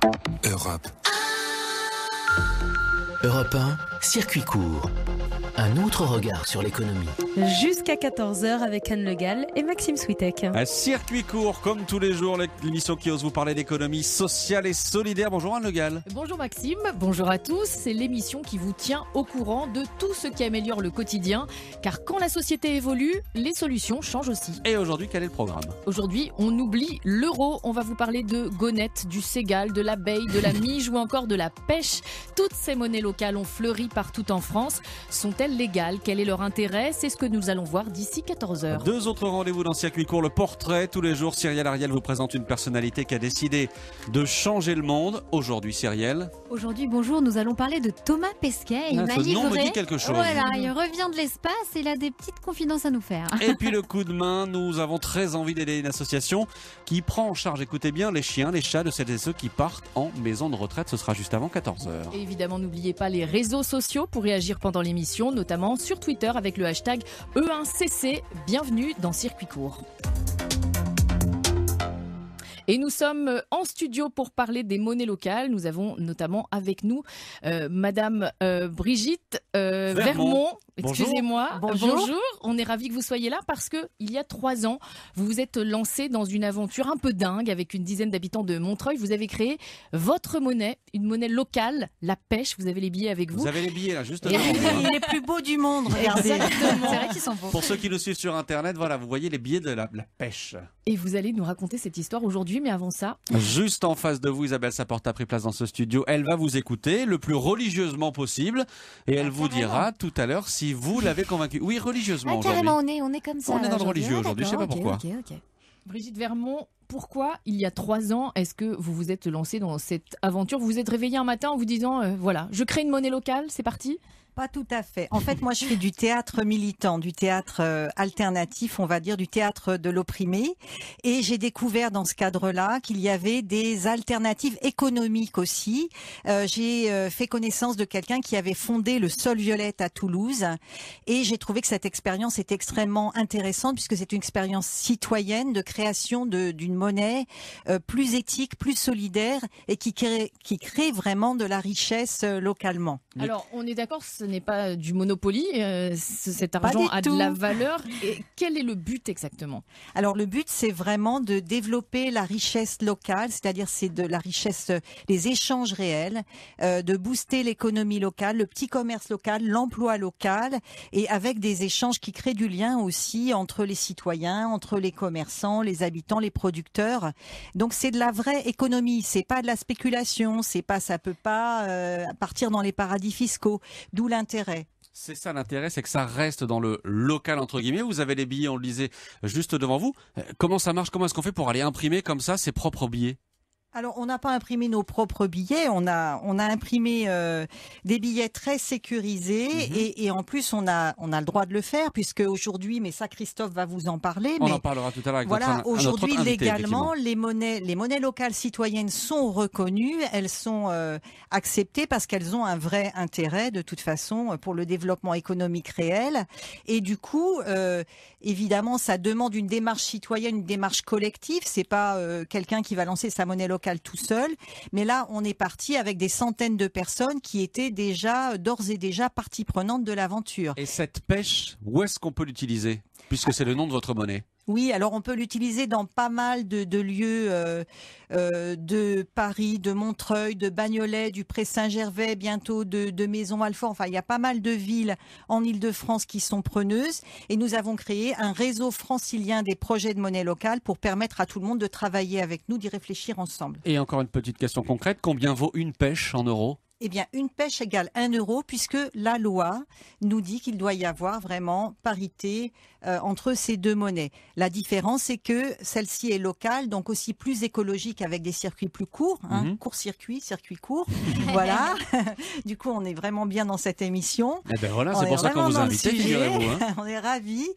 Europe. Europe 1, circuit court. Un autre regard sur l'économie. Jusqu'à 14h avec Anne Le Gall et Maxime Switek. Un circuit court, comme tous les jours, l'émission qui ose vous parler d'économie sociale et solidaire. Bonjour Anne Le Gall. Bonjour Maxime, bonjour à tous. C'est l'émission qui vous tient au courant de tout ce qui améliore le quotidien. Car quand la société évolue, les solutions changent aussi. Et aujourd'hui, quel est le programme ? Aujourd'hui, on oublie l'euro. On va vous parler de gonettes, du Ségale, de l'abeille, de la mige ou encore de la pêche. Toutes ces monnaies locales ont fleuri partout en France. Sont-elles légales ? Quel est leur intérêt ? C'est ce que nous allons voir d'ici 14h. Deux autres rendez-vous dans Circuit court, le portrait. Tous les jours, Cyrielle Ariel vous présente une personnalité qui a décidé de changer le monde. Aujourd'hui, Cyrielle. Aujourd'hui, bonjour, nous allons parler de Thomas Pesquet. Il m'a ce nom me livré. dit quelque chose. Voilà, il revient de l'espace et il a des petites confidences à nous faire. Et puis le coup de main, nous avons très envie d'aider une association qui prend en charge, écoutez bien, les chiens, les chats de celles et ceux qui partent en maison de retraite. Ce sera juste avant 14h. Et évidemment, n'oubliez pas les réseaux sociaux pour réagir pendant l'émission, notamment sur Twitter avec le hashtag E1CC. Bienvenue dans Circuit court. Et nous sommes en studio pour parler des monnaies locales. Nous avons notamment avec nous Madame Brigitte Vermont. Excusez-moi. Bonjour. On est ravis que vous soyez là parce que il y a 3 ans, vous vous êtes lancé dans une aventure un peu dingue avec une dizaine d'habitants de Montreuil. Vous avez créé votre monnaie, une monnaie locale, la pêche. Vous avez les billets avec vous. Vous avez les billets là, juste Et devant vous, hein. il est plus beau du monde, regardez. Exactement. C'est vrai qu'ils sont beaux. Pour ceux qui nous suivent sur Internet, voilà, vous voyez les billets de la pêche. Et vous allez nous raconter cette histoire aujourd'hui, mais avant ça... Juste en face de vous, Isabelle Saporte a pris place dans ce studio. Elle va vous écouter le plus religieusement possible et elle vous dira tout à l'heure si vous l'avez convaincu. Oui, religieusement aujourd'hui. Carrément, on est comme ça. On est dans le religieux aujourd'hui, je sais pas pourquoi. Ok. Brigitte Vermont, pourquoi il y a 3 ans est-ce que vous vous êtes lancé dans cette aventure ? Vous vous êtes réveillé un matin en vous disant voilà, je crée une monnaie locale, c'est parti ? Pas tout à fait. En fait, moi, je fais du théâtre militant, du théâtre alternatif, on va dire, du théâtre de l'opprimé. Et j'ai découvert dans ce cadre-là qu'il y avait des alternatives économiques aussi. J'ai fait connaissance de quelqu'un qui avait fondé le Sol Violette à Toulouse. Et j'ai trouvé que cette expérience était extrêmement intéressante puisque c'est une expérience citoyenne de création d'une monnaie plus éthique, plus solidaire et qui crée vraiment de la richesse localement. Alors, on est d'accord, ce n'est pas du Monopoly, cet argent a de la valeur. Et quel est le but exactement ? Alors le but, c'est vraiment de développer la richesse locale, c'est-à-dire c'est de la richesse, les échanges réels, de booster l'économie locale, le petit commerce local, l'emploi local, et avec des échanges qui créent du lien aussi entre les citoyens, entre les commerçants, les habitants, les producteurs. Donc c'est de la vraie économie, c'est pas de la spéculation, ça peut pas partir dans les paradis fiscaux, d'où l'intérêt. C'est ça l'intérêt, c'est que ça reste dans le local entre guillemets. Vous avez les billets, on le disait, juste devant vous. Comment ça marche ? Comment est-ce qu'on fait pour aller imprimer comme ça ses propres billets ? Alors, on n'a pas imprimé nos propres billets, on a imprimé des billets très sécurisés et en plus on a le droit de le faire puisque aujourd'hui, mais ça Christophe va vous en parler. On en parlera tout à l'heure avec voilà, aujourd'hui notre invité, légalement, les monnaies locales citoyennes sont reconnues, elles sont acceptées parce qu'elles ont un vrai intérêt de toute façon pour le développement économique réel et du coup, évidemment, ça demande une démarche citoyenne, une démarche collective. C'est pas quelqu'un qui va lancer sa monnaie locale tout seul, mais là on est parti avec des centaines de personnes qui étaient d'ores et déjà partie prenante de l'aventure. Et cette pêche, où est-ce qu'on peut l'utiliser, puisque c'est le nom de votre monnaie ? Oui, alors on peut l'utiliser dans pas mal de lieux de Paris, de Montreuil, de Bagnolet, du Pré-Saint-Gervais, bientôt de Maisons-Alfort. Enfin, il y a pas mal de villes en Île-de-France qui sont preneuses. Et nous avons créé un réseau francilien des projets de monnaie locale pour permettre à tout le monde de travailler avec nous, d'y réfléchir ensemble. Et encore une petite question concrète, combien vaut une pêche en euros ? Eh bien, une pêche égale 1 euro puisque la loi nous dit qu'il doit y avoir vraiment parité entre ces deux monnaies. La différence, c'est que celle-ci est locale, donc aussi plus écologique avec des circuits plus courts, court-circuit, circuit court. Voilà. Du coup, on est vraiment bien dans cette émission. Eh ben voilà, c'est pour ça qu'on vous a invité, figurez-vous. On est ravis.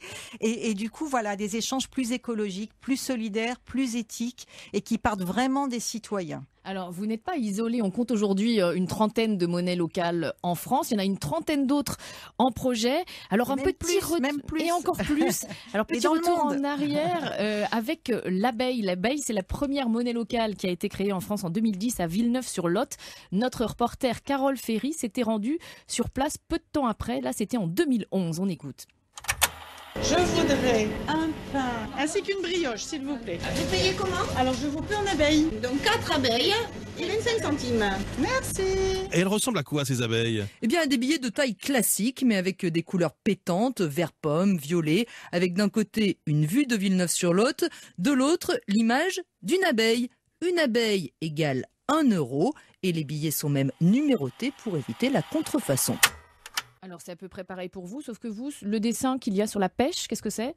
Et du coup, voilà, des échanges plus écologiques, plus solidaires, plus éthiques et qui partent vraiment des citoyens. Alors, vous n'êtes pas isolé. On compte aujourd'hui une trentaine de monnaies locales en France. Il y en a une trentaine d'autres en projet. Alors, un petit même plus. Et encore plus. plus. Alors Et petit dans le retour monde. en arrière avec l'abeille. L'abeille, c'est la première monnaie locale qui a été créée en France en 2010 à Villeneuve-sur-Lot. Notre reporter Carole Ferry s'était rendue sur place peu de temps après. Là, c'était en 2011. On écoute. Je voudrais un pain ainsi qu'une brioche, s'il vous plaît. Vous payez comment? Alors, je vous paie en abeilles. Donc 4 abeilles et 25 centimes. Merci. Et elles ressemblent à quoi, ces abeilles? Eh bien, des billets de taille classique, mais avec des couleurs pétantes, vert pomme, violet, avec d'un côté une vue de Villeneuve-sur-Lot, de l'autre l'image d'une abeille. Une abeille égale 1 euro, et les billets sont même numérotés pour éviter la contrefaçon. Alors c'est à peu près pareil pour vous, sauf que vous, le dessin qu'il y a sur la pêche, qu'est-ce que c'est?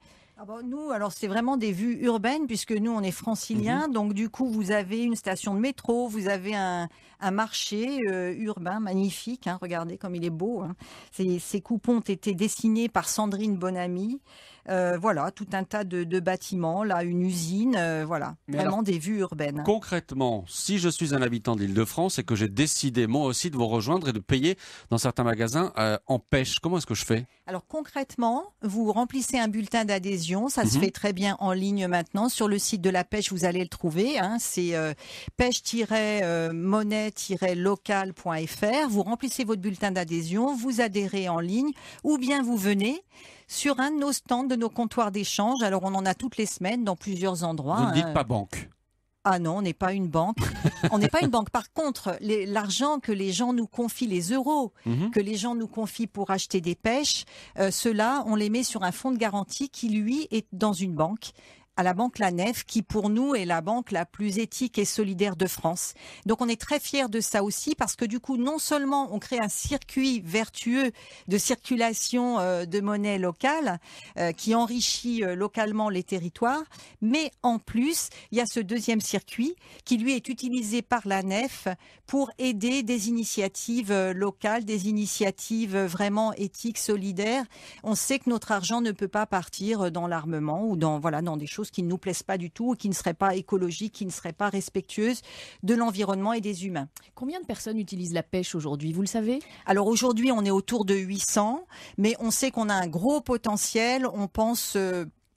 Nous, alors c'est vraiment des vues urbaines puisque nous on est franciliens, donc du coup vous avez une station de métro, vous avez un marché urbain magnifique, hein, regardez comme il est beau. Hein. Ces coupons ont été dessinés par Sandrine Bonamy. Voilà, tout un tas de bâtiments, là une usine, voilà, Mais vraiment alors, des vues urbaines. Concrètement, si je suis un habitant d'Île-de-France et que j'ai décidé moi aussi de vous rejoindre et de payer dans certains magasins en pêche, comment est-ce que je fais? Alors concrètement, vous remplissez un bulletin d'adhésion, ça se fait très bien en ligne maintenant. Sur le site de la pêche, vous allez le trouver, hein, c'est pêche-monnaie-local.fr. Vous remplissez votre bulletin d'adhésion, vous adhérez en ligne ou bien vous venez sur un de nos stands, de nos comptoirs d'échange. Alors on en a toutes les semaines dans plusieurs endroits. Vous ne dites pas banque. Ah non, on n'est pas une banque. On n'est pas une banque. Par contre, l'argent que les gens nous confient, les euros que les gens nous confient pour acheter des pêches, ceux-là, on les met sur un fonds de garantie qui, lui, est dans une banque, à la banque La Nef, qui pour nous est la banque la plus éthique et solidaire de France. Donc on est très fiers de ça aussi parce que du coup, non seulement on crée un circuit vertueux de circulation de monnaie locale qui enrichit localement les territoires, mais en plus, il y a ce deuxième circuit qui lui est utilisé par la Nef pour aider des initiatives locales, des initiatives vraiment éthiques, solidaires. On sait que notre argent ne peut pas partir dans l'armement ou dans des choses qui ne nous plaisent pas du tout, ou qui ne seraient pas écologiques, qui ne seraient pas respectueuses de l'environnement et des humains. Combien de personnes utilisent la pêche aujourd'hui, vous le savez? Alors aujourd'hui, on est autour de 800, mais on sait qu'on a un gros potentiel. On pense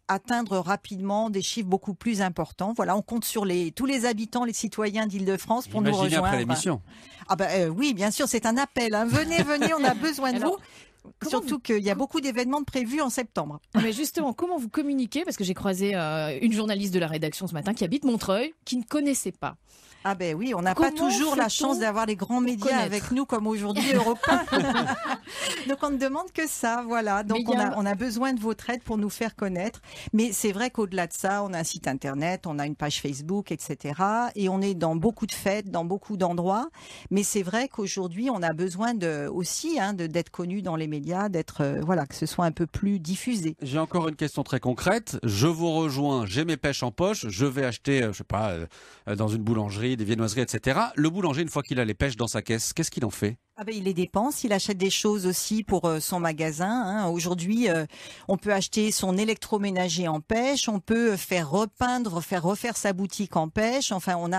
atteindre rapidement des chiffres beaucoup plus importants. Voilà, on compte sur tous les habitants, les citoyens d'Île-de-France pour nous rejoindre. Après l'émission. Oui, bien sûr, c'est un appel. Hein. Venez, on a besoin de vous. Surtout qu'il y a beaucoup d'événements prévus en septembre. Mais justement, comment vous communiquez? Parce que j'ai croisé une journaliste de la rédaction ce matin qui habite Montreuil, qui ne connaissait pas. Ah ben oui, on n'a pas toujours la chance d'avoir les grands médias avec nous comme aujourd'hui Europe 1. Donc on ne demande que ça, voilà. Donc on a besoin de votre aide pour nous faire connaître. Mais c'est vrai qu'au-delà de ça, on a un site internet, on a une page Facebook, etc. Et on est dans beaucoup de fêtes, dans beaucoup d'endroits. Mais c'est vrai qu'aujourd'hui, on a besoin aussi d'être connu dans les médias, que ce soit un peu plus diffusé. J'ai encore une question très concrète. Je vous rejoins, j'ai mes pêches en poche, je vais acheter, dans une boulangerie, des viennoiseries, etc. Le boulanger, une fois qu'il a les pêches dans sa caisse, qu'est-ce qu'il en fait? Il les dépense, il achète des choses aussi pour son magasin. Hein. Aujourd'hui, on peut acheter son électroménager en pêche, on peut faire repeindre, faire refaire sa boutique en pêche. Enfin, on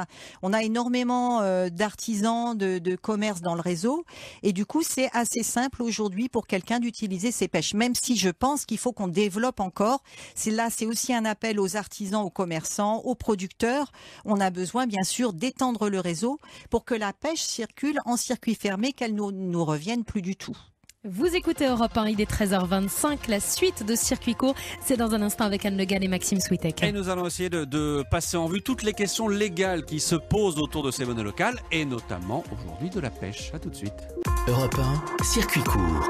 a énormément d'artisans, de commerce dans le réseau. Et du coup, c'est assez simple aujourd'hui pour quelqu'un d'utiliser ses pêches. Même si je pense qu'il faut qu'on développe encore. C'est aussi un appel aux artisans, aux commerçants, aux producteurs. On a besoin, bien sûr, d'étendre le réseau pour que la pêche circule en circuit fermé, qu'elle nous revienne plus du tout. Vous écoutez Europe 1, il est 13h25, la suite de Circuit Court, c'est dans un instant avec Anne Le Gall et Maxime Switek. Et nous allons essayer de passer en vue toutes les questions légales qui se posent autour de ces monnaies locales, et notamment aujourd'hui de la pêche. À tout de suite. Europe 1, Circuit Court.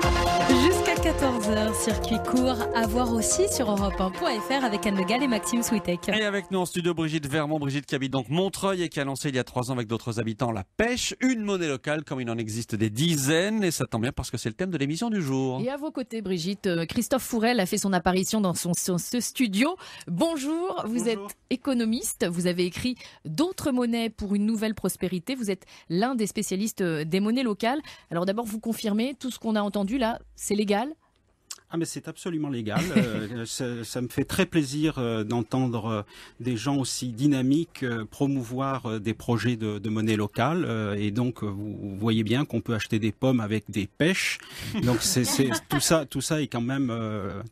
Jusqu'à 14h, Circuit Court, à voir aussi sur europe1.fr avec Anne Le Gall et Maxime Switek. Et avec nous en studio Brigitte Vermont, Brigitte qui habite donc Montreuil et qui a lancé il y a 3 ans avec d'autres habitants la pêche, une monnaie locale comme il en existe des dizaines, et ça tombe bien parce que c'est le thème de l'émission du jour. Et à vos côtés, Brigitte, Christophe Fourel a fait son apparition dans ce studio. Bonjour, vous êtes économiste, vous avez écrit d'autres monnaies pour une nouvelle prospérité, vous êtes l'un des spécialistes des monnaies locales. Alors d'abord, vous confirmez, tout ce qu'on a entendu là, c'est légal ? Ah mais c'est absolument légal. Ça me fait très plaisir d'entendre des gens aussi dynamiques promouvoir des projets de monnaie locale. Et donc vous voyez bien qu'on peut acheter des pommes avec des pêches. Donc tout ça est quand même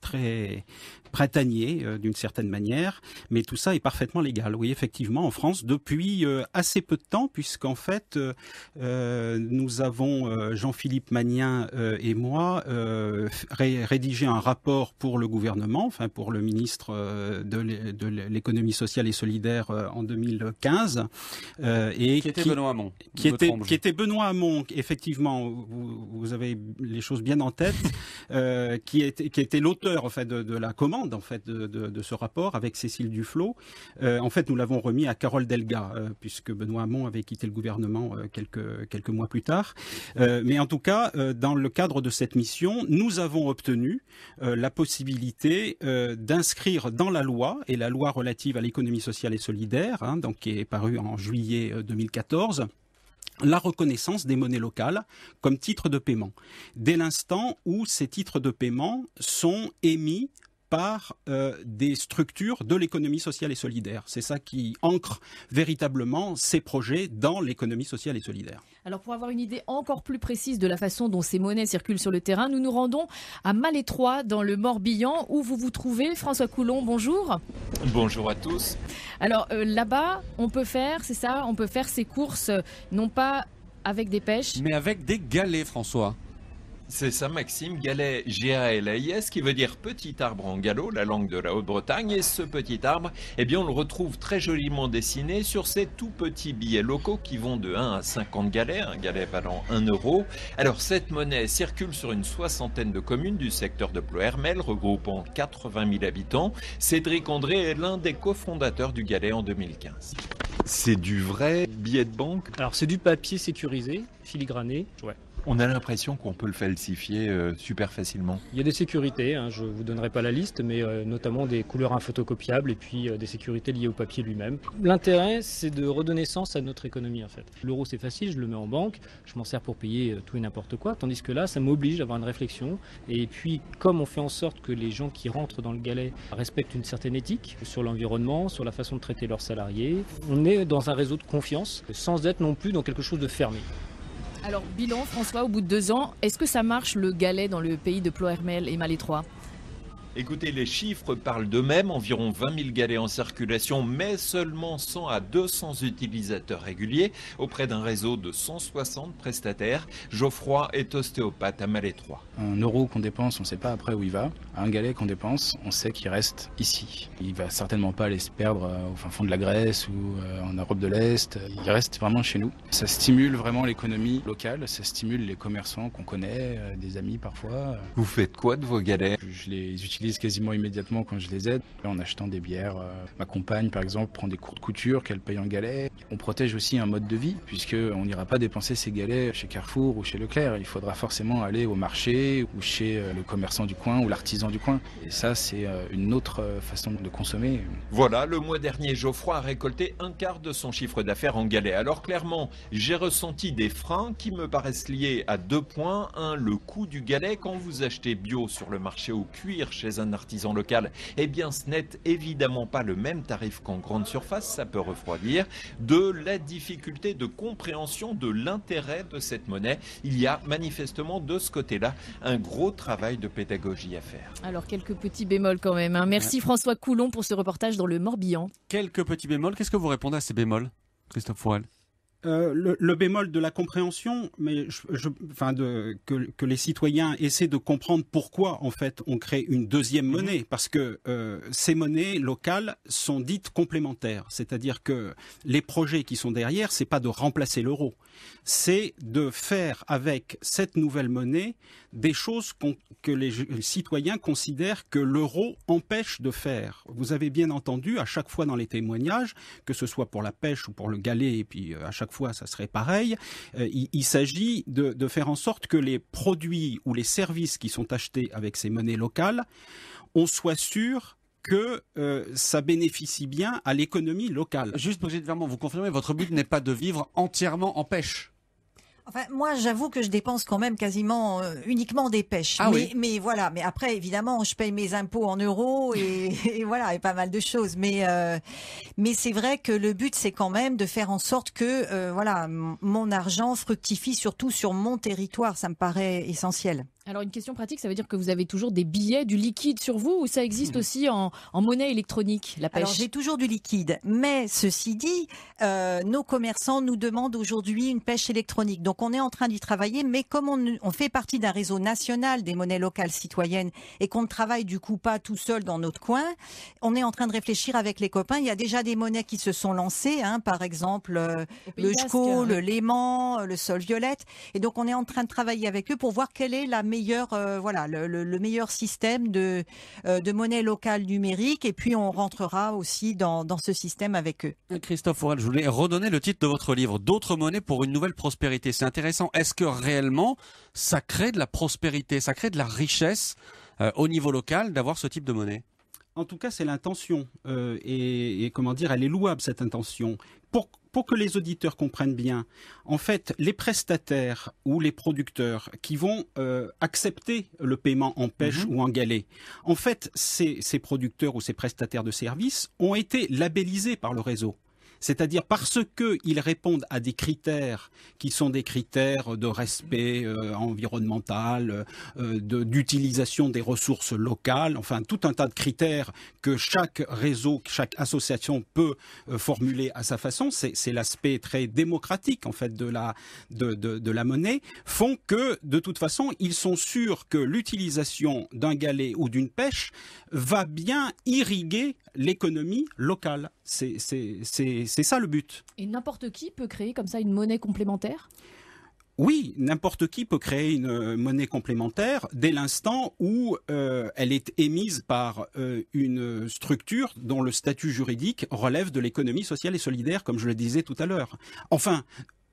très printanier d'une certaine manière, mais tout ça est parfaitement légal. Oui, effectivement, en France, depuis assez peu de temps, puisqu'en fait, nous avons, Jean-Philippe Magnin et moi, rédigé un rapport pour le gouvernement, enfin pour le ministre de l'économie sociale et solidaire en 2015. Et qui était Benoît Hamon. Qui était Benoît Hamon, effectivement, vous avez les choses bien en tête, qui était l'auteur en fait, de la commande en fait, de ce rapport avec Cécile Duflot. En fait, nous l'avons remis à Carole Delga, puisque Benoît Hamon avait quitté le gouvernement quelques mois plus tard. Mais en tout cas, dans le cadre de cette mission, nous avons obtenu la possibilité d'inscrire dans la loi, et la loi relative à l'économie sociale et solidaire, donc qui est parue en juillet 2014, la reconnaissance des monnaies locales comme titres de paiement, dès l'instant où ces titres de paiement sont émis par des structures de l'économie sociale et solidaire. C'est ça qui ancre véritablement ces projets dans l'économie sociale et solidaire. Alors pour avoir une idée encore plus précise de la façon dont ces monnaies circulent sur le terrain, nous nous rendons à Malétroit dans le Morbihan où vous vous trouvez. François Coulon, bonjour. Bonjour à tous. Alors là-bas, on peut faire, c'est ça, on peut faire ses courses non pas avec des pêches, mais avec des galets, François. C'est ça, Maxime, galet G-A-L-A-I-S, qui veut dire petit arbre en gallo, la langue de la Haute-Bretagne. Et ce petit arbre, eh bien, on le retrouve très joliment dessiné sur ces tout petits billets locaux qui vont de 1 à 50 galets, un galet valant 1 euro. Alors, cette monnaie circule sur une soixantaine de communes du secteur de Ploërmel, regroupant 80 000 habitants. Cédric André est l'un des cofondateurs du galet en 2015. C'est du vrai billet de banque? Alors, c'est du papier sécurisé, filigrané, ouais. On a l'impression qu'on peut le falsifier super facilement. Il y a des sécurités, je ne vous donnerai pas la liste, mais notamment des couleurs infotocopiables et puis des sécurités liées au papier lui-même. L'intérêt, c'est de redonner sens à notre économie en fait. L'euro, c'est facile, je le mets en banque, je m'en sers pour payer tout et n'importe quoi, tandis que là, ça m'oblige à avoir une réflexion. Et puis, comme on fait en sorte que les gens qui rentrent dans le galet respectent une certaine éthique sur l'environnement, sur la façon de traiter leurs salariés, on est dans un réseau de confiance, sans être non plus dans quelque chose de fermé. Alors, bilan, François, au bout de 2 ans, est-ce que ça marche le galet dans le pays de Ploërmel et Malétroit ? Écoutez, les chiffres parlent d'eux-mêmes, environ 20 000 galets en circulation, mais seulement 100 à 200 utilisateurs réguliers, auprès d'un réseau de 160 prestataires. Geoffroy est ostéopathe à Malétroit. Un euro qu'on dépense, on ne sait pas après où il va. Un galet qu'on dépense, on sait qu'il reste ici. Il ne va certainement pas aller se perdre au fin fond de la Grèce ou en Europe de l'Est. Il reste vraiment chez nous. Ça stimule vraiment l'économie locale, ça stimule les commerçants qu'on connaît, des amis parfois. Vous faites quoi de vos galets ? Je les utilise quasiment immédiatement quand je les aide. En achetant des bières, ma compagne par exemple prend des courtes coutures qu'elle paye en galets. On protège aussi un mode de vie puisqu'on n'ira pas dépenser ses galets chez Carrefour ou chez Leclerc. Il faudra forcément aller au marché ou chez le commerçant du coin ou l'artisan du coin. Et ça, c'est une autre façon de consommer. Voilà, le mois dernier, Geoffroy a récolté 1/4 de son chiffre d'affaires en galets. Alors clairement, j'ai ressenti des freins qui me paraissent liés à 2 points. Un, le coût du galet. Quand vous achetez bio sur le marché au cuir chez un artisan local, eh bien ce n'est évidemment pas le même tarif qu'en grande surface, ça peut refroidir. 2, la difficulté de compréhension de l'intérêt de cette monnaie. Il y a manifestement de ce côté-là un gros travail de pédagogie à faire. Alors quelques petits bémols quand même. Merci François Coulon pour ce reportage dans le Morbihan. Quelques petits bémols, qu'est-ce que vous répondez à ces bémols, Christophe Fourel ? Le bémol de la compréhension, mais que les citoyens essaient de comprendre pourquoi en fait on crée une deuxième monnaie, parce que ces monnaies locales sont dites complémentaires, c'est-à-dire que les projets qui sont derrière, c'est pas de remplacer l'euro, c'est de faire avec cette nouvelle monnaie des choses que les citoyens considèrent que l'euro empêche de faire. Vous avez bien entendu à chaque fois dans les témoignages, que ce soit pour la pêche ou pour le galet, et puis à chaque fois ça serait pareil, il s'agit de faire en sorte que les produits ou les services qui sont achetés avec ces monnaies locales, on soit sûr que ça bénéficie bien à l'économie locale. Juste Brigitte Vermont, vous confirmez, votre but n'est pas de vivre entièrement en pêche ? Enfin, moi, j'avoue que je dépense quand même quasiment uniquement des pêches. Ah mais, oui. mais voilà. Mais après, évidemment, je paye mes impôts en euros et voilà, et pas mal de choses. Mais c'est vrai que le but, c'est quand même de faire en sorte que voilà, mon argent fructifie surtout sur mon territoire. Ça me paraît essentiel. Alors une question pratique, ça veut dire que vous avez toujours des billets, du liquide sur vous, ou ça existe aussi en monnaie électronique, la pêche? Alors j'ai toujours du liquide, mais ceci dit, nos commerçants nous demandent aujourd'hui une pêche électronique. Donc on est en train d'y travailler, mais comme on fait partie d'un réseau national des monnaies locales citoyennes et qu'on ne travaille du coup pas tout seul dans notre coin, on est en train de réfléchir avec les copains. Il y a déjà des monnaies qui se sont lancées, par exemple le JCO, le Léman, le Sol Violette. Et donc on est en train de travailler avec eux pour voir quelle est la meilleure, le meilleur système de monnaie locale numérique. Et puis on rentrera aussi dans ce système avec eux. Christophe Fourel, je voulais redonner le titre de votre livre, D'autres monnaies pour une nouvelle prospérité. C'est intéressant. Est-ce que réellement ça crée de la prospérité, ça crée de la richesse au niveau local d'avoir ce type de monnaie? En tout cas, c'est l'intention. Et comment dire, elle est louable, cette intention. Pour que les auditeurs comprennent bien, en fait, les prestataires ou les producteurs qui vont accepter le paiement en pêche ou en galet, en fait, ces producteurs ou ces prestataires de services ont été labellisés par le réseau. C'est-à-dire parce qu'ils répondent à des critères qui sont des critères de respect environnemental, d'utilisation des ressources locales, enfin tout un tas de critères que chaque réseau, chaque association peut formuler à sa façon. C'est l'aspect très démocratique en fait de la monnaie, font que de toute façon ils sont sûrs que l'utilisation d'un galet ou d'une pêche va bien irriguer l'économie locale. C'est ça le but. Et n'importe qui peut créer comme ça une monnaie complémentaire ? Oui, n'importe qui peut créer une monnaie complémentaire dès l'instant où elle est émise par une structure dont le statut juridique relève de l'économie sociale et solidaire, comme je le disais tout à l'heure. Enfin,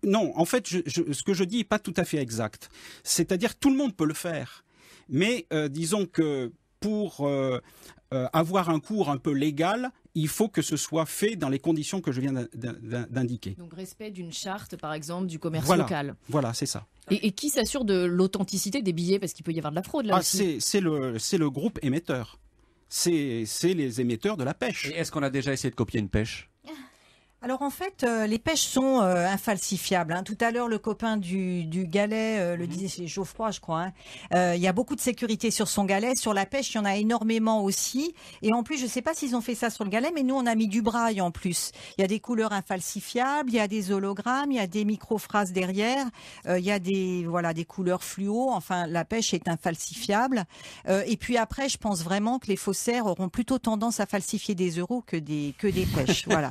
non, en fait, ce que je dis n'est pas tout à fait exact. C'est-à-dire tout le monde peut le faire. Mais disons que pour avoir un cours un peu légal, il faut que ce soit fait dans les conditions que je viens d'indiquer. Donc respect d'une charte, par exemple, du commerce local. local. Voilà, c'est ça. Et qui s'assure de l'authenticité des billets? Parce qu'il peut y avoir de la fraude là aussi. C'est le groupe émetteur. C'est les émetteurs de la pêche. Et est-ce qu'on a déjà essayé de copier une pêche ? Alors en fait, les pêches sont infalsifiables. Tout à l'heure, le copain du galet le disait, c'est Geoffroy, je crois. Il y a beaucoup de sécurité sur son galet. Sur la pêche, il y en a énormément aussi. Et en plus, je ne sais pas s'ils ont fait ça sur le galet, mais nous, on a mis du braille en plus. Il y a des couleurs infalsifiables, il y a des hologrammes, il y a des microphrases derrière, il y a des couleurs fluo. Enfin, la pêche est infalsifiable. Et puis après, je pense vraiment que les faussaires auront plutôt tendance à falsifier des euros que des pêches. Voilà.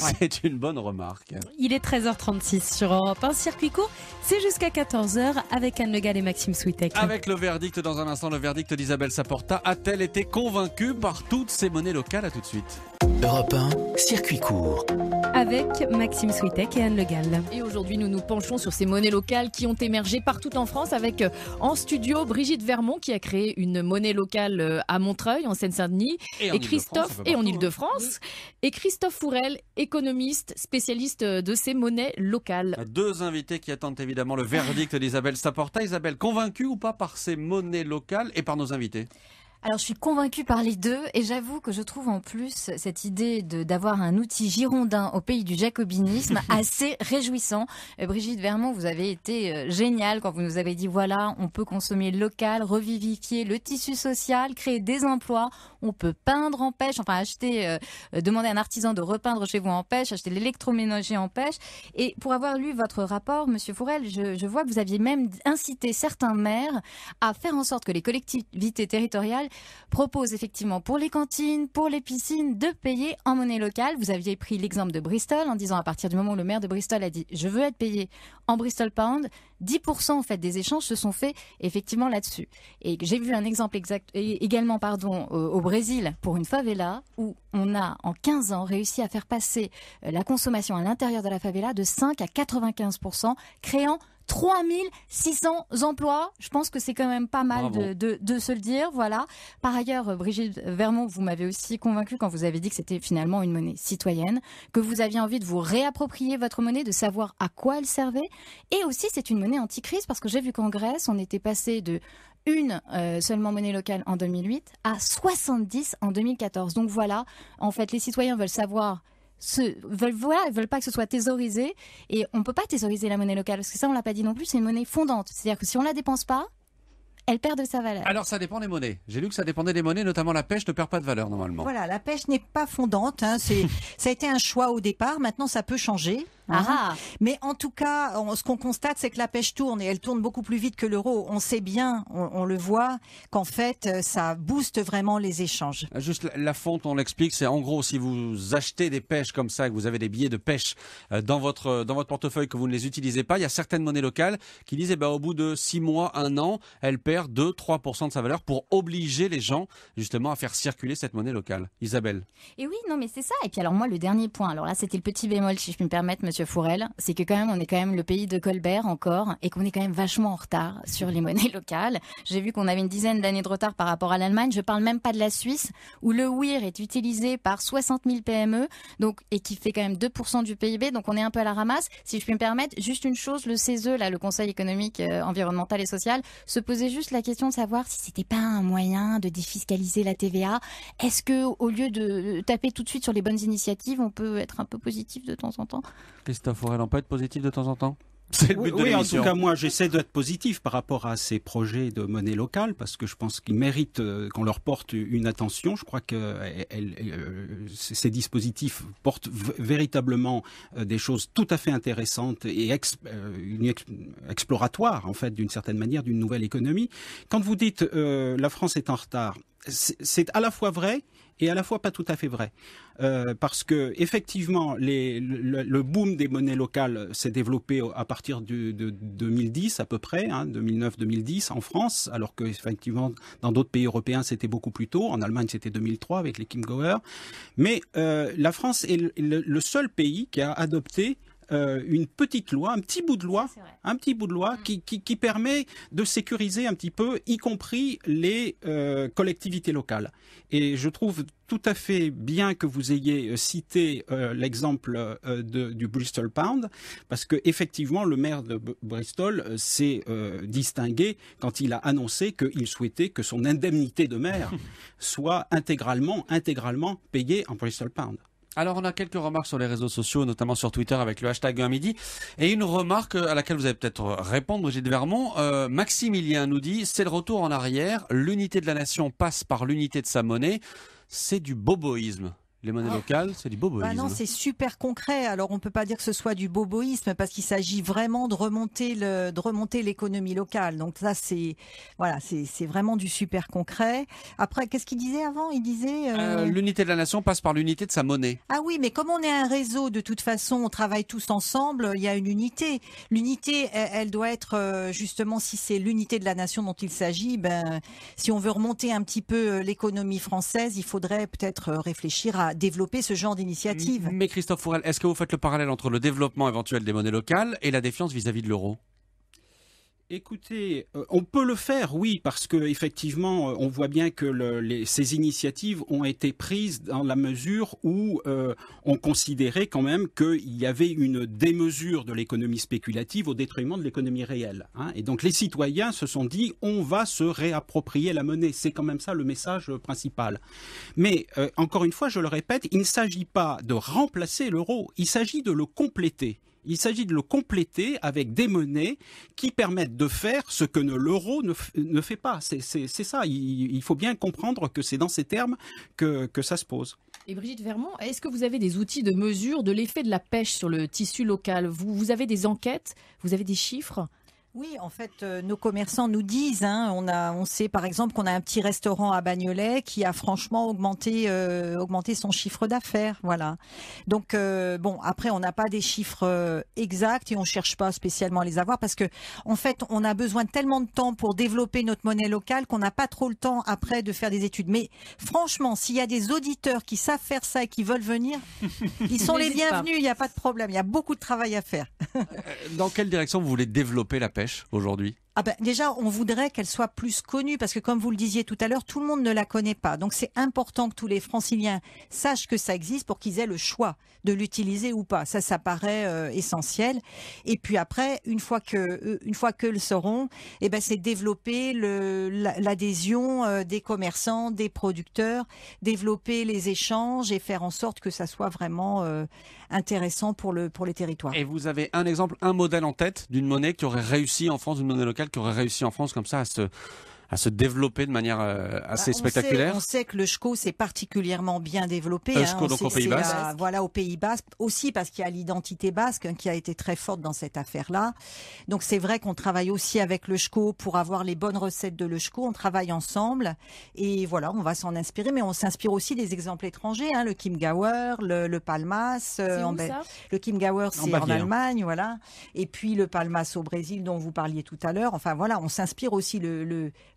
Ouais. C'est une bonne remarque. Il est 13h36 sur Europe 1. Circuit court, c'est jusqu'à 14h avec Anne Le Gall et Maxime Switek. Avec le verdict dans un instant, le verdict d'Isabelle Saporta. A-t-elle été convaincue par toutes ces monnaies locales? À tout de suite. Europe 1, circuit court. Avec Maxime Switek et Anne Le Gall. Et aujourd'hui, nous nous penchons sur ces monnaies locales qui ont émergé partout en France avec en studio Brigitte Vermont qui a créé une monnaie locale à Montreuil, en Seine-Saint-Denis. Et Christophe, et en Ile-de-France. Et Christophe Fourel, économiste, spécialiste de ces monnaies locales. Deux invités qui attendent évidemment le verdict d'Isabelle Saporta. Isabelle, convaincue ou pas par ces monnaies locales et par nos invités? Alors, je suis convaincue par les deux et j'avoue que je trouve en plus cette idée d'avoir un outil girondin au pays du jacobinisme assez réjouissant. Brigitte Vermont, vous avez été géniale quand vous nous avez dit voilà, on peut consommer local, revivifier le tissu social, créer des emplois, on peut peindre en pêche, enfin demander à un artisan de repeindre chez vous en pêche, acheter l'électroménager en pêche. Et pour avoir lu votre rapport, Monsieur Fourel, je vois que vous aviez même incité certains maires à faire en sorte que les collectivités territoriales propose effectivement pour les cantines, pour les piscines, de payer en monnaie locale. Vous aviez pris l'exemple de Bristol en disant à partir du moment où le maire de Bristol a dit « je veux être payé en Bristol Pound », 10% en fait des échanges se sont faits effectivement là-dessus. Et j'ai vu un exemple également au Brésil pour une favela où on a en 15 ans réussi à faire passer la consommation à l'intérieur de la favela de 5 à 95%, créant 3600 emplois. Je pense que c'est quand même pas mal de se le dire. Voilà. Par ailleurs, Brigitte Vermont, vous m'avez aussi convaincue quand vous avez dit que c'était finalement une monnaie citoyenne, que vous aviez envie de vous réapproprier votre monnaie, de savoir à quoi elle servait. Et aussi, c'est une monnaie anti-crise parce que j'ai vu qu'en Grèce, on était passé de une seulement monnaie locale en 2008 à 70 en 2014. Donc voilà, en fait, les citoyens veulent savoir ils veulent pas que ce soit thésaurisé et on peut pas thésauriser la monnaie locale parce que ça on l'a pas dit non plus, c'est une monnaie fondante, c'est-à-dire que si on la dépense pas, elle perd de sa valeur. Alors ça dépend des monnaies. J'ai lu que ça dépendait des monnaies, notamment la pêche ne perd pas de valeur normalement. Voilà, la pêche n'est pas fondante. Ça a été un choix au départ. Maintenant, ça peut changer. Mais en tout cas, ce qu'on constate, c'est que la pêche tourne et elle tourne beaucoup plus vite que l'euro. On sait bien, on le voit, qu'en fait, ça booste vraiment les échanges. Juste la fonte, on l'explique, c'est en gros si vous achetez des pêches comme ça, que vous avez des billets de pêche dans votre portefeuille, que vous ne les utilisez pas, il y a certaines monnaies locales qui disent au bout de 6 mois, 1 an, elle perd 2-3% de sa valeur pour obliger les gens justement à faire circuler cette monnaie locale. Isabelle. Et oui, non mais c'est ça. Et puis alors moi, le dernier point, alors là c'était le petit bémol si je puis me permettre, Monsieur Fourel, c'est que quand même on est quand même le pays de Colbert encore et qu'on est quand même vachement en retard sur les monnaies locales. J'ai vu qu'on avait une dizaine d'années de retard par rapport à l'Allemagne. Je parle même pas de la Suisse où le WIR est utilisé par 60 000 PME donc, et qui fait quand même 2% du PIB. Donc on est un peu à la ramasse. Si je puis me permettre, juste une chose, le CESE, là, le Conseil économique, environnemental et social, se posait juste la question de savoir si c'était pas un moyen de défiscaliser la TVA. Est-ce que au lieu de taper tout de suite sur les bonnes initiatives, on peut être un peu positif de temps en temps? Christophe Fourel, on peut être positif de temps en temps? C'est le but de oui, en l'émission. tout cas, moi, j'essaie d'être positif par rapport à ces projets de monnaie locale parce que je pense qu'ils méritent qu'on leur porte une attention. Je crois que ces dispositifs portent véritablement des choses tout à fait intéressantes et exploratoires, en fait, d'une certaine manière, d'une nouvelle économie. Quand vous dites la France est en retard, c'est à la fois vrai et à la fois pas tout à fait vrai. Parce que effectivement, le boom des monnaies locales s'est développé à partir de 2010 à peu près, 2009-2010 en France, alors que effectivement dans d'autres pays européens c'était beaucoup plus tôt. En Allemagne c'était 2003 avec les Kim Goer. Mais la France est le seul pays qui a adopté une petite loi, un petit bout de loi qui permet de sécuriser un petit peu, y compris les collectivités locales. Et je trouve tout à fait bien que vous ayez cité l'exemple du Bristol Pound, parce que effectivement le maire de Bristol s'est distingué quand il a annoncé qu'il souhaitait que son indemnité de maire soit intégralement payée en Bristol Pound. Alors on a quelques remarques sur les réseaux sociaux, notamment sur Twitter avec le hashtag 1 midi. Et une remarque à laquelle vous allez peut-être répondre, Brigitte Vermont. Maximilien nous dit, c'est le retour en arrière, l'unité de la nation passe par l'unité de sa monnaie, c'est du boboïsme. Les monnaies locales, c'est du boboïsme. Non, c'est super concret. Alors, on peut pas dire que ce soit du boboïsme parce qu'il s'agit vraiment de remonter l'économie locale. Donc ça, c'est vraiment du super concret. Après, qu'est-ce qu'il disait avant? Il disait l'unité de la nation passe par l'unité de sa monnaie. Ah oui, mais comme on est un réseau, de toute façon, on travaille tous ensemble. Il y a une unité. L'unité, elle doit être justement, si c'est l'unité de la nation dont il s'agit, si on veut remonter un petit peu l'économie française, il faudrait peut-être réfléchir à développer ce genre d'initiative. Mais Christophe Fourel, est-ce que vous faites le parallèle entre le développement éventuel des monnaies locales et la défiance vis-à-vis de l'euro? Écoutez, on peut le faire, oui, parce que effectivement, on voit bien que ces initiatives ont été prises dans la mesure où on considérait quand même qu'il y avait une démesure de l'économie spéculative au détriment de l'économie réelle. Et donc les citoyens se sont dit, on va se réapproprier la monnaie. C'est quand même ça le message principal. Mais encore une fois, je le répète, il ne s'agit pas de remplacer l'euro, il s'agit de le compléter. Il s'agit de le compléter avec des monnaies qui permettent de faire ce que l'euro ne fait pas. C'est ça. Il faut bien comprendre que c'est dans ces termes que ça se pose. Et Brigitte Vermont, est-ce que vous avez des outils de mesure de l'effet de la pêche sur le tissu local? Vous avez des enquêtes? Vous avez des chiffres? Oui, en fait, nos commerçants nous disent, on sait par exemple qu'on a un petit restaurant à Bagnolet qui a franchement augmenté son chiffre d'affaires, voilà. Donc après on n'a pas des chiffres exacts et on cherche pas spécialement à les avoir parce que en fait on a besoin de tellement de temps pour développer notre monnaie locale qu'on n'a pas trop le temps après de faire des études. Mais franchement, s'il y a des auditeurs qui savent faire ça et qui veulent venir, ils sont les bienvenus. Il n'y a pas de problème. Il y a beaucoup de travail à faire. Dans quelle direction vous voulez développer la pêche aujourd'hui? Déjà, on voudrait qu'elle soit plus connue parce que comme vous le disiez tout à l'heure, tout le monde ne la connaît pas. Donc c'est important que tous les Franciliens sachent que ça existe pour qu'ils aient le choix de l'utiliser ou pas. Ça paraît essentiel. Et puis après, une fois que le sauront, c'est développer l'adhésion des commerçants, des producteurs, développer les échanges et faire en sorte que ça soit vraiment intéressant pour les territoires. Et vous avez un exemple, un modèle en tête d'une monnaie qui aurait réussi en France, une monnaie locale qui aurait réussi en France comme ça à se développer de manière assez spectaculaire. On sait que le SCO s'est particulièrement bien développé. SCO, donc au Pays Basque. Voilà, au Pays Basque aussi parce qu'il y a l'identité basque qui a été très forte dans cette affaire-là. Donc c'est vrai qu'on travaille aussi avec le SCO pour avoir les bonnes recettes de le SCO. On travaille ensemble et voilà, on va s'en inspirer, mais on s'inspire aussi des exemples étrangers, le Chiemgauer, le Palmas. Le Chiemgauer, c'est en Allemagne, voilà. Et puis le Palmas au Brésil dont vous parliez tout à l'heure. Enfin voilà, on s'inspire aussi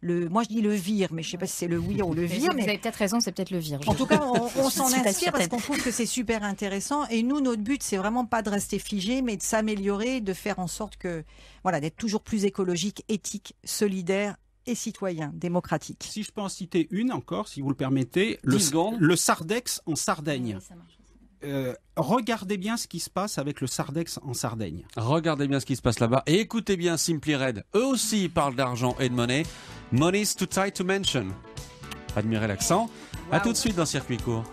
moi je dis le vire, mais je sais pas si c'est le wir ou le vire. Vous avez peut-être raison, c'est peut-être le vire. En tout cas, on s'en inspire parce qu'on trouve que c'est super intéressant. Et nous, notre but, c'est vraiment pas de rester figé, mais de s'améliorer, de faire en sorte que, voilà, d'être toujours plus écologique, éthique, solidaire et citoyen, démocratique. Si je peux en citer une encore, si vous le permettez, le Sardex en Sardaigne. Regardez bien ce qui se passe avec le Sardex en Sardaigne. Regardez bien ce qui se passe là-bas et écoutez bien Simply Red. Eux aussi ils parlent d'argent et de monnaie. Money's too tight to mention. Admirez l'accent. À tout de suite dans Circuit Court.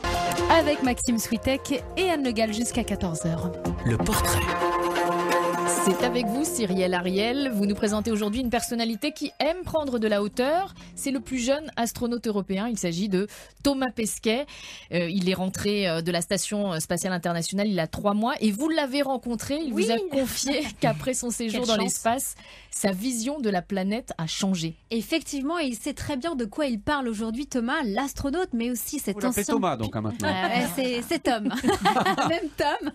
Avec Maxime Switek et Anne Le Gall jusqu'à 14h. Le portrait. C'est avec vous, Cyrielle Ariel. Vous nous présentez aujourd'hui une personnalité qui aime prendre de la hauteur. C'est le plus jeune astronaute européen. Il s'agit de Thomas Pesquet. Il est rentré de la Station spatiale internationale il y a 3 mois. Et vous l'avez rencontré. Il vous a confié qu'après son séjour dans l'espace, sa vision de la planète a changé. Effectivement, il sait très bien de quoi il parle aujourd'hui, Thomas, l'astronaute, mais aussi cet ancien... Thomas, donc, maintenant. C'est Tom. Même Tom.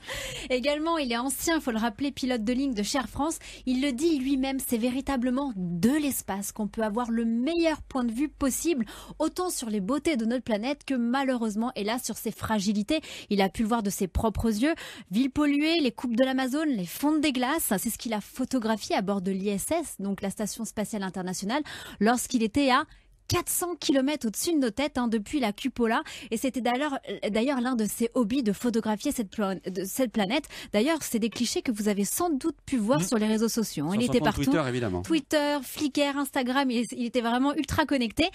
Également, il est ancien, il faut le rappeler, pilote de ligne de Air France. Il le dit lui-même, c'est véritablement de l'espace qu'on peut avoir le meilleur point de vue possible, autant sur les beautés de notre planète que malheureusement, hélas, sur ses fragilités. Il a pu le voir de ses propres yeux. Villes polluées, les coupes de l'Amazone, les fonds des glaces, c'est ce qu'il a photographié à bord de l'ISS, donc la Station spatiale internationale, lorsqu'il était à 400 km au-dessus de nos têtes depuis la cupola, et c'était d'ailleurs l'un de ses hobbies de photographier cette planète. D'ailleurs, c'est des clichés que vous avez sans doute pu voir sur les réseaux sociaux. Il était partout. Twitter, évidemment. Twitter, Flickr, Instagram, il était vraiment ultra connecté.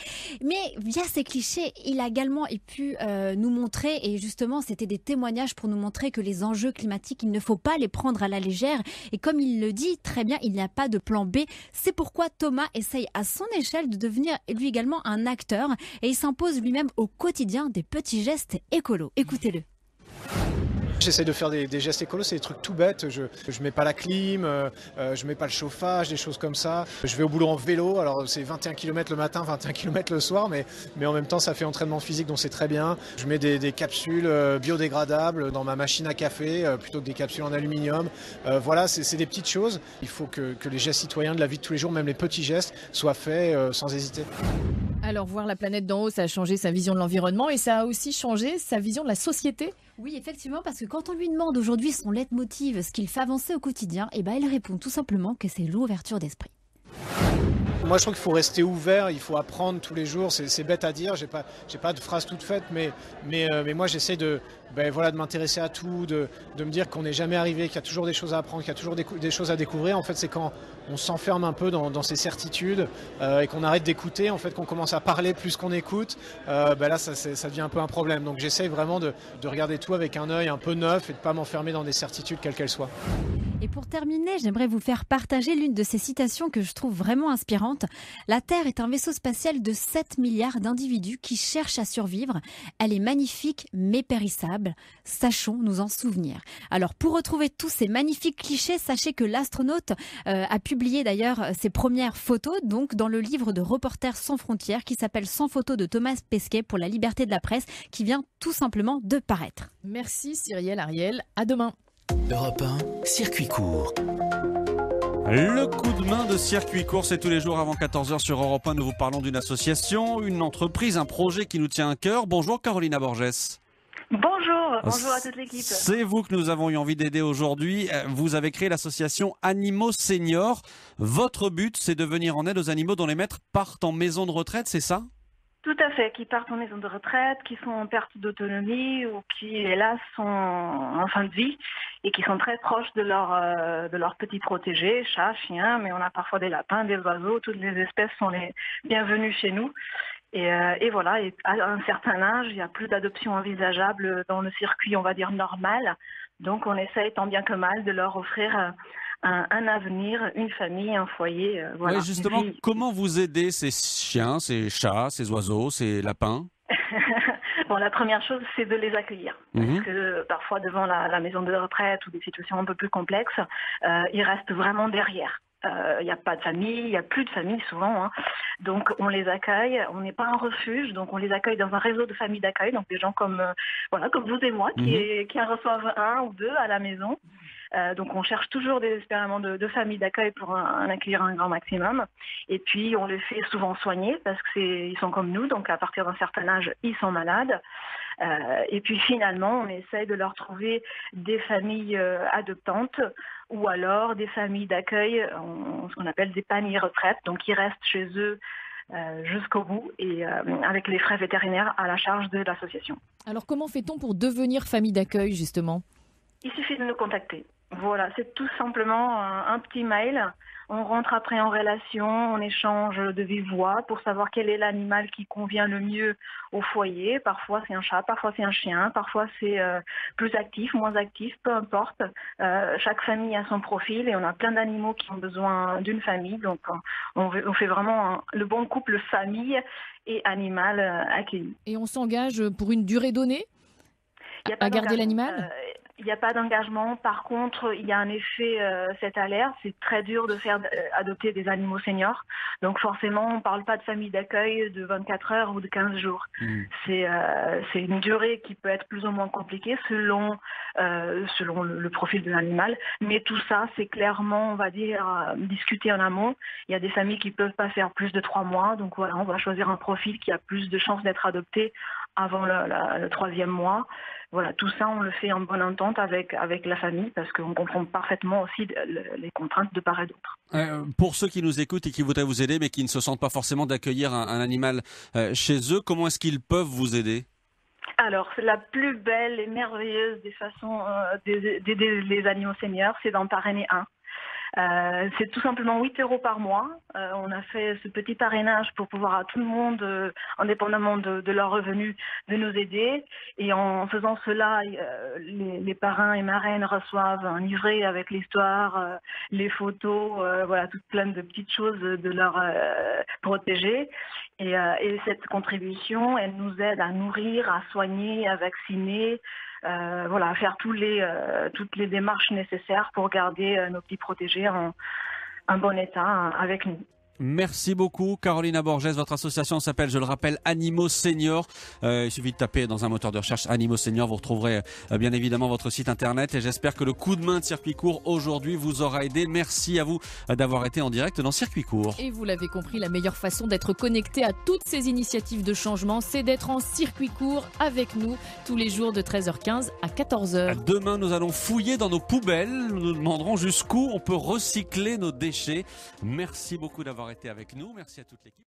Mais via ces clichés, il a également pu nous montrer, et justement, c'était des témoignages pour nous montrer que les enjeux climatiques, il ne faut pas les prendre à la légère. Et comme il le dit très bien, il n'y a pas de plan B. C'est pourquoi Thomas essaye à son échelle de devenir lui également un acteur, et il s'impose lui-même au quotidien des petits gestes écolos. Écoutez-le. J'essaie de faire des gestes écolos, c'est des trucs tout bêtes. Je mets pas la clim, je mets pas le chauffage, des choses comme ça. Je vais au boulot en vélo, alors c'est 21 km le matin, 21 km le soir, mais en même temps ça fait entraînement physique, donc c'est très bien. Je mets des capsules biodégradables dans ma machine à café plutôt que des capsules en aluminium. Voilà, c'est des petites choses. Il faut que les gestes citoyens de la vie de tous les jours, même les petits gestes, soient faits sans hésiter. Alors voir la planète d'en haut, ça a changé sa vision de l'environnement, et ça a aussi changé sa vision de la société. Oui, effectivement, parce que quand on lui demande aujourd'hui son leitmotiv, ce qu'il fait avancer au quotidien, il répond tout simplement que c'est l'ouverture d'esprit. Moi, je trouve qu'il faut rester ouvert, il faut apprendre tous les jours. C'est bête à dire, j'ai pas de phrase toute faite, mais moi, j'essaie de m'intéresser à tout, de me dire qu'on n'est jamais arrivé, qu'il y a toujours des choses à apprendre, qu'il y a toujours des choses à découvrir. En fait, c'est quand on s'enferme un peu dans ses certitudes et qu'on arrête d'écouter, en fait, qu'on commence à parler plus qu'on écoute. Là, ça devient un peu un problème. Donc, j'essaie vraiment de regarder tout avec un œil un peu neuf et de pas m'enfermer dans des certitudes quelles qu'elles soient. Et pour terminer, j'aimerais vous faire partager l'une de ces citations que je trouve vraiment inspirante. La Terre est un vaisseau spatial de 7 milliards d'individus qui cherchent à survivre. Elle est magnifique mais périssable. Sachons nous en souvenir. Alors pour retrouver tous ces magnifiques clichés, sachez que l'astronaute a publié d'ailleurs ses premières photos donc dans le livre de Reporters sans frontières qui s'appelle Sans photos de Thomas Pesquet pour la liberté de la presse, qui vient tout simplement de paraître. Merci Cyrielle Ariel, à demain. Europe 1, Circuit Court. Le coup de main de Circuit Court, c'est tous les jours avant 14h sur Europe 1. Nous vous parlons d'une association, une entreprise, un projet qui nous tient à cœur. Bonjour Carolina Borges. Bonjour à toute l'équipe. C'est vous que nous avons eu envie d'aider aujourd'hui. Vous avez créé l'association Animaux Seniors. Votre but, c'est de venir en aide aux animaux dont les maîtres partent en maison de retraite, c'est ça ? Tout à fait, qui partent en maison de retraite, qui sont en perte d'autonomie ou qui, hélas, sont en fin de vie et qui sont très proches de leurs petits protégés, chats, chiens, mais on a parfois des lapins, des oiseaux, toutes les espèces sont les bienvenues chez nous. Et voilà, et à un certain âge, il n'y a plus d'adoption envisageable dans le circuit, on va dire, normal. Donc on essaye tant bien que mal de leur offrir un avenir, une famille, un foyer. Voilà. Ouais, justement, comment vous aidez ces chiens, ces chats, ces oiseaux, ces lapins? Bon, la première chose, c'est de les accueillir. Parce que parfois, devant la maison de retraite ou des situations un peu plus complexes, ils restent vraiment derrière. Il n'y a pas de famille, il n'y a plus de famille souvent. Hein. Donc, on les accueille. On n'est pas un refuge, donc on les accueille dans un réseau de familles d'accueil. Donc, des gens comme vous et moi qui en reçoivent un ou deux à la maison. Donc on cherche toujours désespérément de familles d'accueil pour en accueillir un grand maximum. Et puis on les fait souvent soigner parce qu'ils sont comme nous, donc à partir d'un certain âge, ils sont malades. Et puis finalement, on essaye de leur trouver des familles adoptantes ou alors des familles d'accueil, ce qu'on appelle des paniers retraite, donc ils restent chez eux jusqu'au bout et avec les frais vétérinaires à la charge de l'association. Alors comment fait-on pour devenir famille d'accueil justement ? Il suffit de nous contacter. Voilà, c'est tout simplement un petit mail. On rentre après en relation, on échange de vive voix pour savoir quel est l'animal qui convient le mieux au foyer. Parfois c'est un chat, parfois c'est un chien, parfois c'est plus actif, moins actif, peu importe. Chaque famille a son profil et on a plein d'animaux qui ont besoin d'une famille. Donc on fait vraiment le bon couple famille et animal accueilli. Et on s'engage pour une durée donnée à garder l'animal ? Il n'y a pas d'engagement. Par contre, il y a un effet cette alerte. C'est très dur de faire adopter des animaux seniors. Donc forcément, on ne parle pas de famille d'accueil de 24 heures ou de 15 jours. C'est une durée qui peut être plus ou moins compliquée selon le profil de l'animal. Mais tout ça, c'est clairement, on va dire, discuté en amont. Il y a des familles qui ne peuvent pas faire plus de 3 mois. Donc voilà, on va choisir un profil qui a plus de chances d'être adopté avant le 3e mois. Voilà, tout ça, on le fait en bonne entente avec la famille parce qu'on comprend parfaitement aussi les contraintes de part et d'autre. Pour ceux qui nous écoutent et qui voudraient vous aider mais qui ne se sentent pas forcément d'accueillir un animal chez eux, comment est-ce qu'ils peuvent vous aider ? Alors, c'est la plus belle et merveilleuse des façons d'aider les animaux seniors, c'est d'en parrainer un. C'est tout simplement 8 € par mois. On a fait ce petit parrainage pour pouvoir à tout le monde, indépendamment de leurs revenus, de nous aider. Et en faisant cela, les parrains et marraines reçoivent un livret avec l'histoire, les photos, voilà, toutes plein de petites choses de leur protéger. Et cette contribution, elle nous aide à nourrir, à soigner, à vacciner. À faire toutes les démarches nécessaires pour garder nos petits protégés en bon état avec nous. Merci beaucoup Carolina Borges. Votre association s'appelle, je le rappelle, Animaux Seniors. Il suffit de taper dans un moteur de recherche Animaux Seniors. Vous retrouverez bien évidemment votre site internet et j'espère que le coup de main de Circuit Court aujourd'hui vous aura aidé. Merci à vous d'avoir été en direct dans Circuit Court. Et vous l'avez compris, la meilleure façon d'être connecté à toutes ces initiatives de changement, c'est d'être en Circuit Court avec nous tous les jours de 13h15 à 14h. Demain, nous allons fouiller dans nos poubelles. Nous nous demanderons jusqu'où on peut recycler nos déchets. Merci beaucoup d'avoir été avec nous. Merci à toute l'équipe.